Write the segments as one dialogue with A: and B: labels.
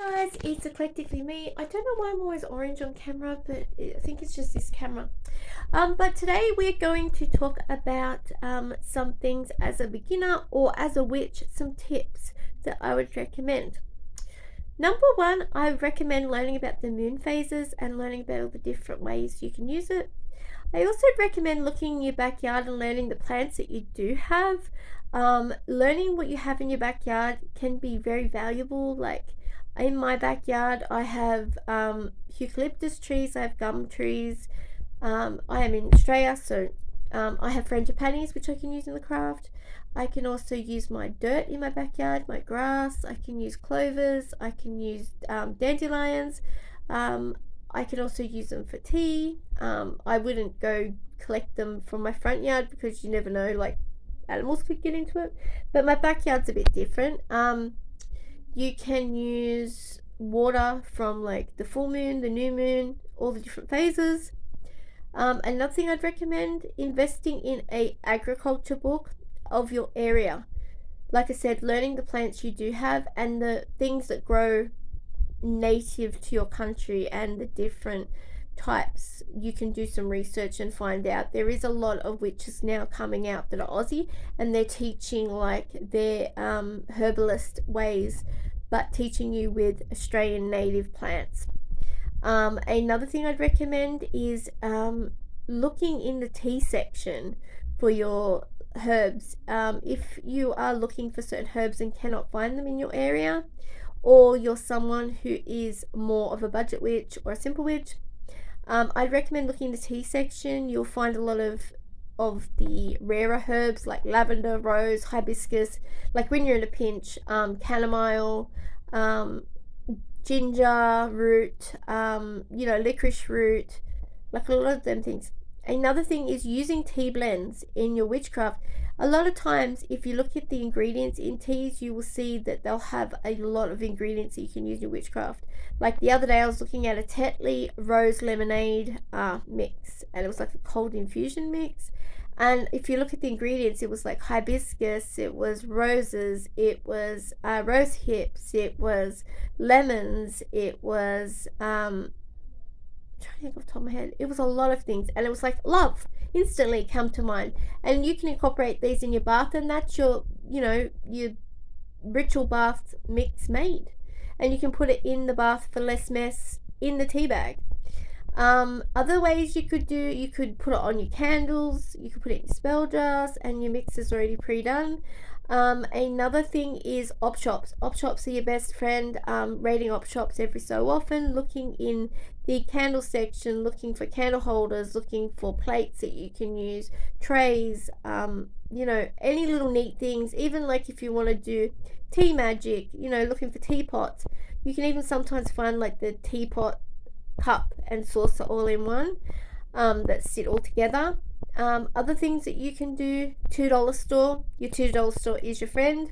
A: Guys, it's Eclectically me. I don't know why I'm always orange on camera, but I think it's just this camera. But today we're going to talk about some things as a beginner or as a witch, some tips that I would recommend. Number one, I recommend learning about the moon phases and learning about all the different ways you can use it. I also recommend looking in your backyard and learning the plants that you do have. Learning what you have in your backyard can be very valuable. Like in my backyard, I have eucalyptus trees, I have gum trees. I am in Australia, so I have frangipanis, which I can use in the craft. I can also use my dirt in my backyard, my grass. I can use clovers. I can use dandelions. I can also use them for tea. I wouldn't go collect them from my front yard because you never know, like animals could get into it. But my backyard's a bit different. You can use water from like the full moon, the new moon, all the different phases. Another thing I'd recommend, investing in a agriculture book of your area. Like I said, learning the plants you do have and the things that grow native to your country and the different types. You can do some research and find out. There is a lot of witches now coming out that are Aussie, and they're teaching like their herbalist ways, but teaching you with Australian native plants. Another thing I'd recommend is looking in the tea section for your herbs. If you are looking for certain herbs and cannot find them in your area, or you're someone who is more of a budget witch or a simple witch, I'd recommend looking in the tea section. You'll find a lot of the rarer herbs like lavender, rose, hibiscus, like when you're in a pinch, chamomile, ginger root, licorice root, like a lot of them things. Another thing is using tea blends in your witchcraft. A lot of times, if you look at the ingredients in teas, you will see that they'll have a lot of ingredients that you can use in your witchcraft. Like the other day, I was looking at a Tetley rose lemonade mix, and it was like a cold infusion mix. And if you look at the ingredients, it was like hibiscus, it was roses, it was rose hips, it was lemons, it was trying to think off the top of my head, it was a lot of things, and it was like love instantly come to mind. And you can incorporate these in your bath, and that's your your ritual bath mix made, and you can put it in the bath for less mess in the tea bag. Other ways you could put it on your candles, you could put it in spell jars, and your mix is already pre-done. Another thing is op shops. Op shops are your best friend. Raiding op shops every so often, looking in the candle section, looking for candle holders, looking for plates that you can use, trays, any little neat things. Even like if you want to do tea magic, looking for teapots. You can even sometimes find like the teapot, cup, and saucer all in one, that sit all together. Other things that you can do, $2 store. Your $2 store is your friend.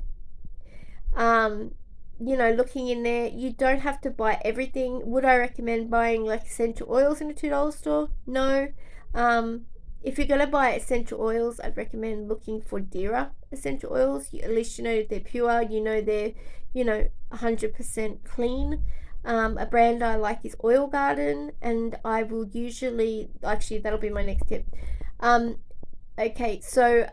A: Looking in there, you don't have to buy everything. Would I recommend buying like essential oils in a $2 store? No. If you're gonna buy essential oils, I'd recommend looking for dearer essential oils. At least they're pure. They're 100% clean. A brand I like is Oil Garden, and I will usually, actually that'll be my next tip. Okay, so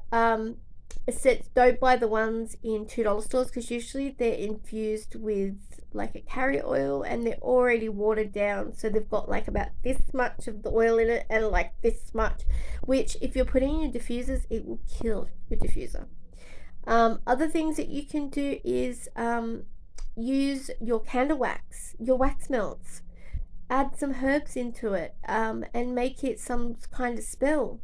A: don't buy the ones in $2 stores, because usually they're infused with like a carrier oil, and they're already watered down, so they've got like about this much of the oil in it and like this much, which if you're putting in your diffusers, it will kill your diffuser. Other things that you can do is use your candle wax, your wax melts, add some herbs into it, and make it some kind of spell.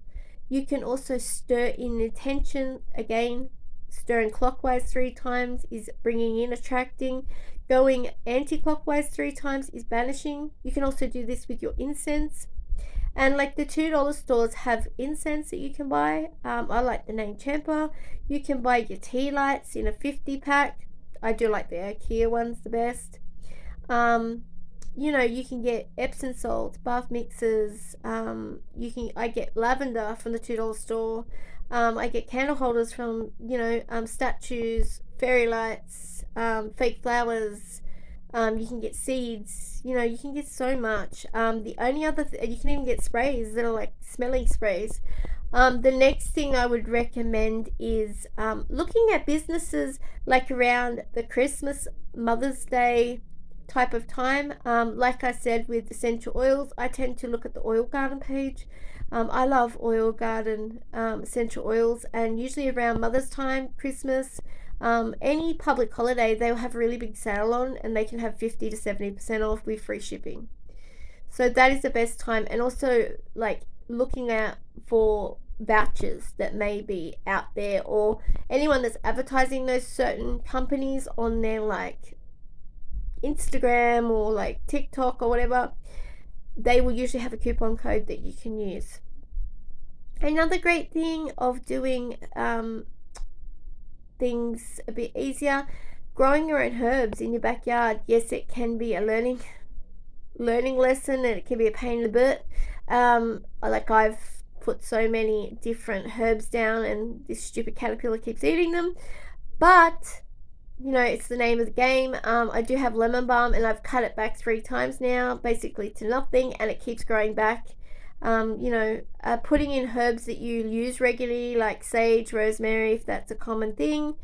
A: You can also stir in intention. Again, stirring clockwise 3 times is bringing in, attracting. Going anti-clockwise 3 times is banishing. You can also do this with your incense. And like the $2 stores have incense that you can buy. I like the name Champa. You can buy your tea lights in a 50 pack. I do like the IKEA ones the best. You can get Epsom salts, bath mixes. I get lavender from the $2 store. I get candle holders from statues, fairy lights, fake flowers, You can get seeds. You can get so much. The only other you can even get sprays that are like smelling sprays. The next thing I would recommend is looking at businesses like around the Christmas, Mother's Day type of time. Like I said, with essential oils, I tend to look at the oil garden page. I love oil garden essential oils, and usually around Mother's time, Christmas, any public holiday, they'll have a really big sale on, and they can have 50 to 70% off with free shipping. So that is the best time. And also, like, looking out for vouchers that may be out there, or anyone that's advertising those certain companies on their like Instagram or like TikTok or whatever, they will usually have a coupon code that you can use. Another great thing of doing things a bit easier, growing your own herbs in your backyard. Yes, it can be a learning lesson, and it can be a pain in the butt. Like, I've put so many different herbs down, and this stupid caterpillar keeps eating them. But it's the name of the game. I do have lemon balm, and I've cut it back 3 times now, basically to nothing, and it keeps growing back. Putting in herbs that you use regularly, like sage, rosemary, if that's a common thing.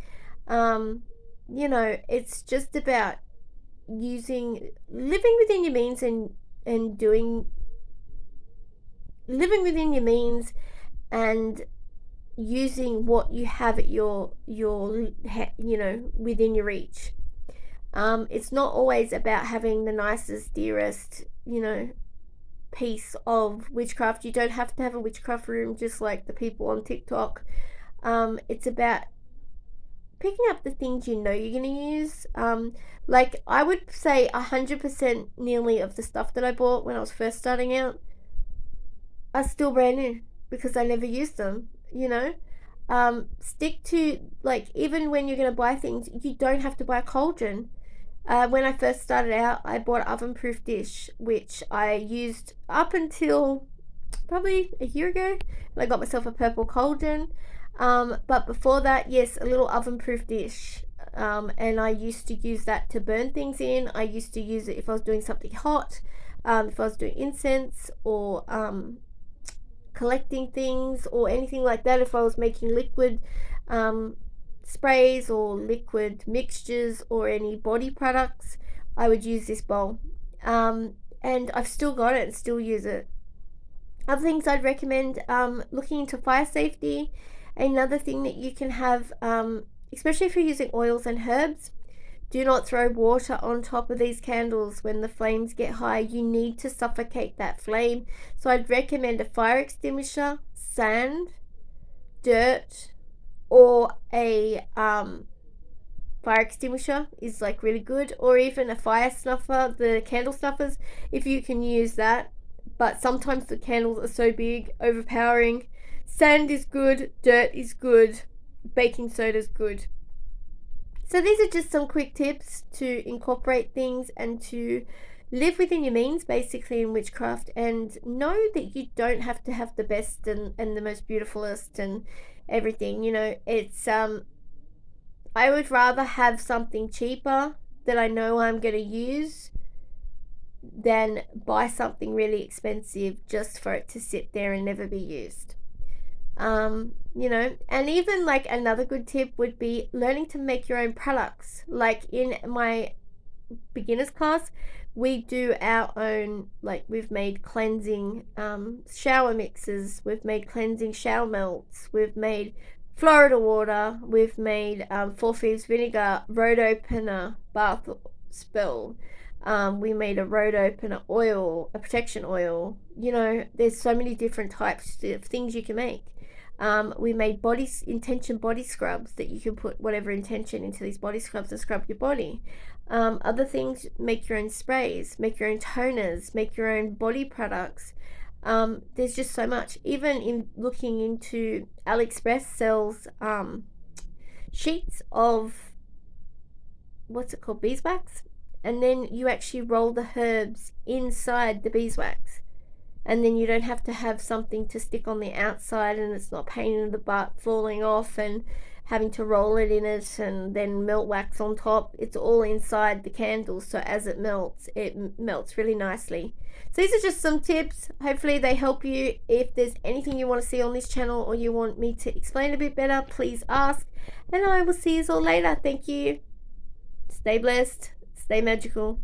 A: It's just about living within your means, and doing living within your means, and using what you have at your within your reach. It's not always about having the nicest, dearest, piece of witchcraft. You don't have to have a witchcraft room just like the people on TikTok. It's about picking up the things you're going to use. Like, I would say 100% nearly of the stuff that I bought when I was first starting out are still brand new, because I never used them. Stick to, like, even when you're going to buy things, you don't have to buy a cauldron. When I first started out, I bought an oven-proof dish, which I used up until probably a year ago. And I got myself a purple cauldron. But before that, yes, a little oven-proof dish. And I used to use that to burn things in. I used to use it if I was doing something hot, if I was doing incense, or collecting things, or anything like that. If I was making liquid sprays or liquid mixtures or any body products, I would use this bowl. And I've still got it and still use it. Other things I'd recommend, looking into fire safety. Another thing that you can have, especially if you're using oils and herbs, do not throw water on top of these candles when the flames get high. You need to suffocate that flame. So I'd recommend a fire extinguisher, sand, dirt, or a fire extinguisher is like really good, or even a fire snuffer, the candle snuffers, if you can use that. But sometimes the candles are so big, overpowering. Sand is good, dirt is good, baking soda is good. So these are just some quick tips to incorporate things and to live within your means, basically, in witchcraft, and know that you don't have to have the best and the most beautifulest and everything. It's I would rather have something cheaper that I know I'm going to use than buy something really expensive just for it to sit there and never be used. And even, like, another good tip would be learning to make your own products. Like, in my beginners class, we do our own, like, we've made cleansing shower mixes, we've made cleansing shower melts, we've made Florida water, we've made 4 Thieves vinegar, road opener, bath spell. We made a road opener oil, a protection oil. There's so many different types of things you can make. We made intention body scrubs that you can put whatever intention into these body scrubs and scrub your body. Other things, make your own sprays, make your own toners, make your own body products. There's just so much. Even in looking into AliExpress sells sheets of, what's it called, beeswax, and then you actually roll the herbs inside the beeswax, and then you don't have to have something to stick on the outside, and it's not pain in the butt falling off and having to roll it in it and then melt wax on top. It's all inside the candle, so as it melts really nicely. So these are just some tips. Hopefully they help you. If there's anything you want to see on this channel or you want me to explain a bit better, please ask, and I will see you all later. Thank you. Stay blessed, stay magical.